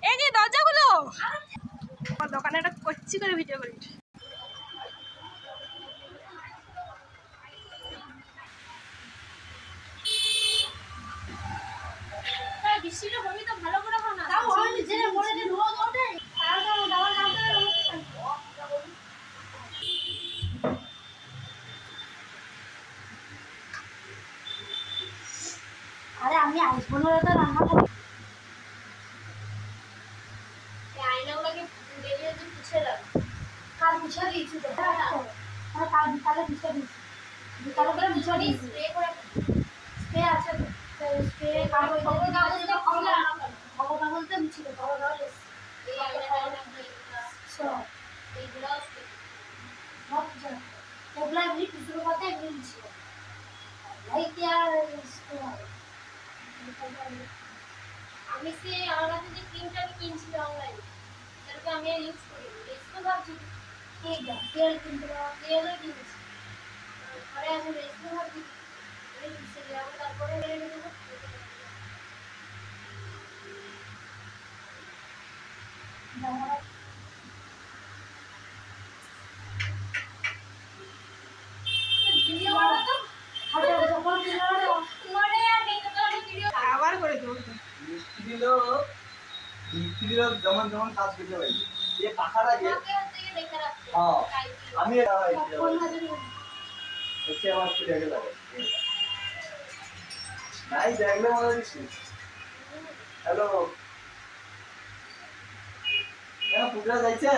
এই কি দরজাগুলো আমার দোকানে একটা কচ্ছি করে ভিডিও করি। বৃষ্টিটা হবি তো ভালো করে খাও না তাও হয় যে মরে যে রোদ ওঠে আর দাও নামতে আরে আমি আইসবো না তো রান্না করব এই আয়নাগুলোকে ডেলিয়ে তো পুছে দাও কাল মুছে দিয়েছি তো আর কাল বিকালে মুছে দিয়েছি বিকালে করে মুছে দিয়েছি স্প্রে করে স্প্রে আছে তো স্প্রে কাগজ খবর কাগজ তো খুলে আনা খবর কাগজ তো মুছে দাও খবর কাগজ এই আয়নাটা সব এইগুলো সব যা ওগুলা আমি কিছু কথা বলছি ভাই কি আর আমি সে আমার কাছে যে ক্রিমটা আমি কিনছি অনলাইন সেটাকে আমি ইউজ করি এসে ভাবছি ঠিক আছে তেল কিনতে তেলও কিনছি পরে আসলে এসে ভাবছি এই সেটা আমি তারপরে মেরে নেব ভিডিও বানাতো আরে যখন ভিডিও মনে আর নেই তো আমি ভিডিও আবার করে দেব মিস্ত্রি লোক যেমন যেমন কাজ করতে পারি ये পাখার আগে আমি এটা হচ্ছে আমার একটু দেখে লাগে নাই দেখলে মনে হচ্ছে হ্যালো হ্যাঁ পূজা যাইছে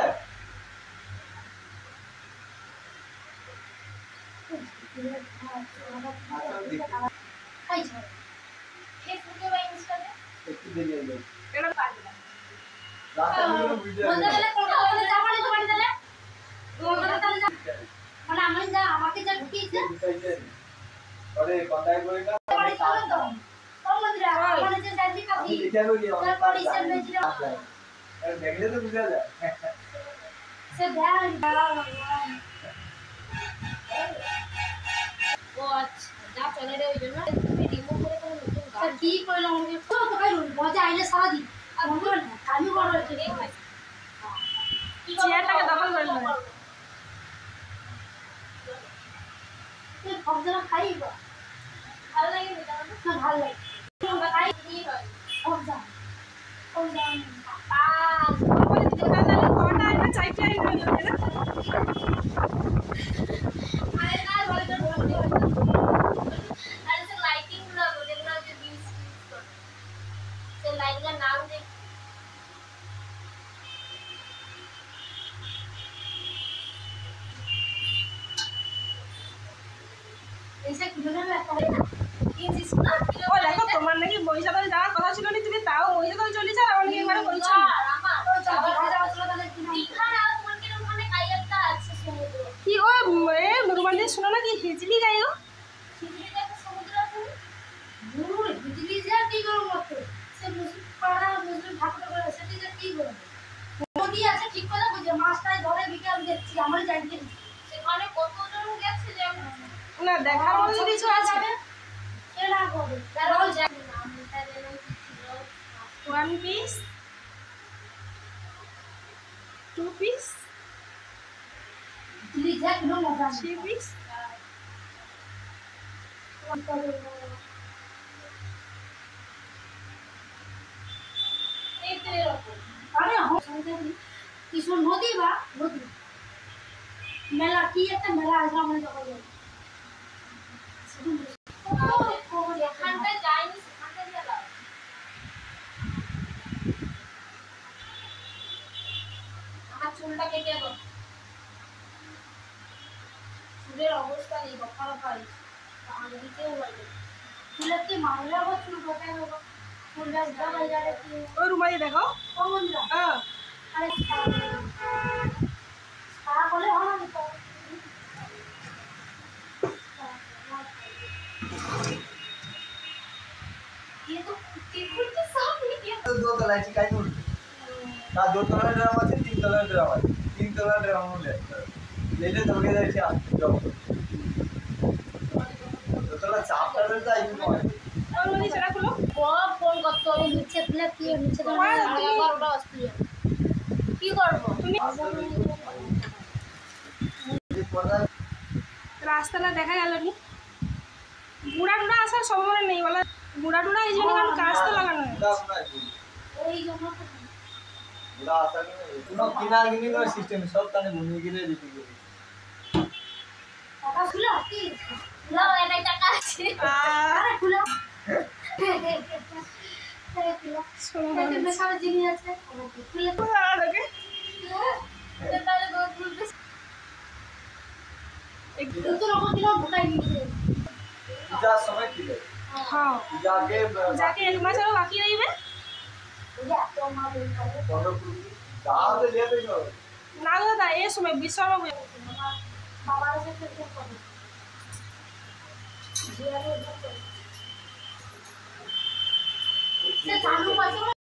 ফেসবুকে বা ইনস্টাতে একটু দেরি হয়ে যাবে এটা পারবে না রাস্তাগুলো ভিডিও বলতে গেলে কলকাতা বলে যাবা না তোমার দিলে কলকাতা তাহলে যা মানে আমি যা আমাকে যা ঢুকিয়েছে আরে কথাই বলি না বাড়ি চলো তো কোন মন্দিরে মানে যে যাই কাপি আমি দেখাবো কি তারপর ইসে মেজিরা আর দেখলে তো বুঝা যায় সে ধ্যান দাও ও আচ্ছা যা চলে রে ওই জন্য তুমি রিমুভ করে কোনো নতুন গান কি কইলো আমাকে তো ভাই মজা আইলে সারা দিন আর মনে হয় না আমি বড় হয়েছে চেয়ারটাকে দখল করে নাও তুই ভক্তরা খাইবা ভালো লাগে না ভালো লাগে তোমরা খাই কি হয় ভক্তা ওজা বলে দিতে কাজে কটা আইনা চাইতে আইনা না আরে না বলে তো বলতে হয় আরে সে লাইটিং গুলো বলে না যে বিউজ করে সে লাইটটার নাম দে ऐसे किलोने में आता है ये जिसको ও দেখো তোমার নাকি মহিষাদল যাওয়ার কথা ছিল না তুমি তাও মহিষাদল চলে যাও আর অনেক একবার বলছো আমার তো দীঘা যাওয়ার ছিল তাহলে দীঘা না তোমার কি ওখানে কাই একটা আছে সমুদ্র কি ও এ রোমান্টিক শোনো না কি হিজলি গায়ো হিজলি একটা সমুদ্র আছে দূর হিজলি যা কি করব মত সে মুসলিম পাড়া মুসলিম ঠাকুর করে সেটি যা কি করব নদী আছে ঠিক কথা বুঝে মাছটাই ধরে বিকেল দেখছি আমরা জানতে সেখানে কতজন গেছে যে না দেখার মতো কিছু আছে কেনা করবে তারাও জানে না আমি তাদের নাম কি ছিল ওয়ান পিস টু পিস লিজা কিলো মজা থ্রি পিস এই তেরে রাখো আরে हम समझते কিছু নদী বা নদী মেলা কি একটা মেলা আসলে আমরা যখন এখানটায় যাইনি সেখানটায় গেলাম আমার চুলটা কেটে দাও চুলের অবস্থা নেই খারাপ হয় আমাদের কেউ বলে চুলের কি মামলা বা চুল কোথায় হবে চুলটা উঠা হয়ে যাবে ওই রুমালি দেখো ও বন্ধুরা হ্যাঁ আরে সারা বলে হয় না ये तो टेबल के सामने क्या दो तला चिकाई मुड़ ना दो तला ड्रामा है तीन तला ड्रामा ले ले तो गए क्या जॉब तो तला चाप कर देता है और वाली चला खोलो वो फोन कर তো নিচে ফেলে কি নিচে কি করবো তুমি রাস্তাটা দেখা গেল নি বুড়া টুড়া আসার সম্ভাবনা নেই বলা বুড়া টুড়া এই জন্য কারণ গাছ তো লাগানো হয়েছে। ওই জন্য কোনো কিনা কিনি কোনো সিস্টেম সব তানে ভূমি গিরে দিতে গেছে টাকা খুলো কি খুলো এটাই টাকা আছে আরে খুলো এখানে সব জিনিস আছে খুলে তো ওকে তাহলে দৌড় খুলতে একটু রকম দিলে ঢুকাই দিয়েছে পূজার সময় কি দেয় হ্যাঁ পূজাকে যাকে এক মাস আরো বাকি রইবে বুঝা তো মা বল করে 15 দাঁড়াতে লিয়ে দেবো না দাদা এই সময় বিশ্বকর্মা পূজা বাবার সাথে কি করবে জিয়ারে সে চালু আছে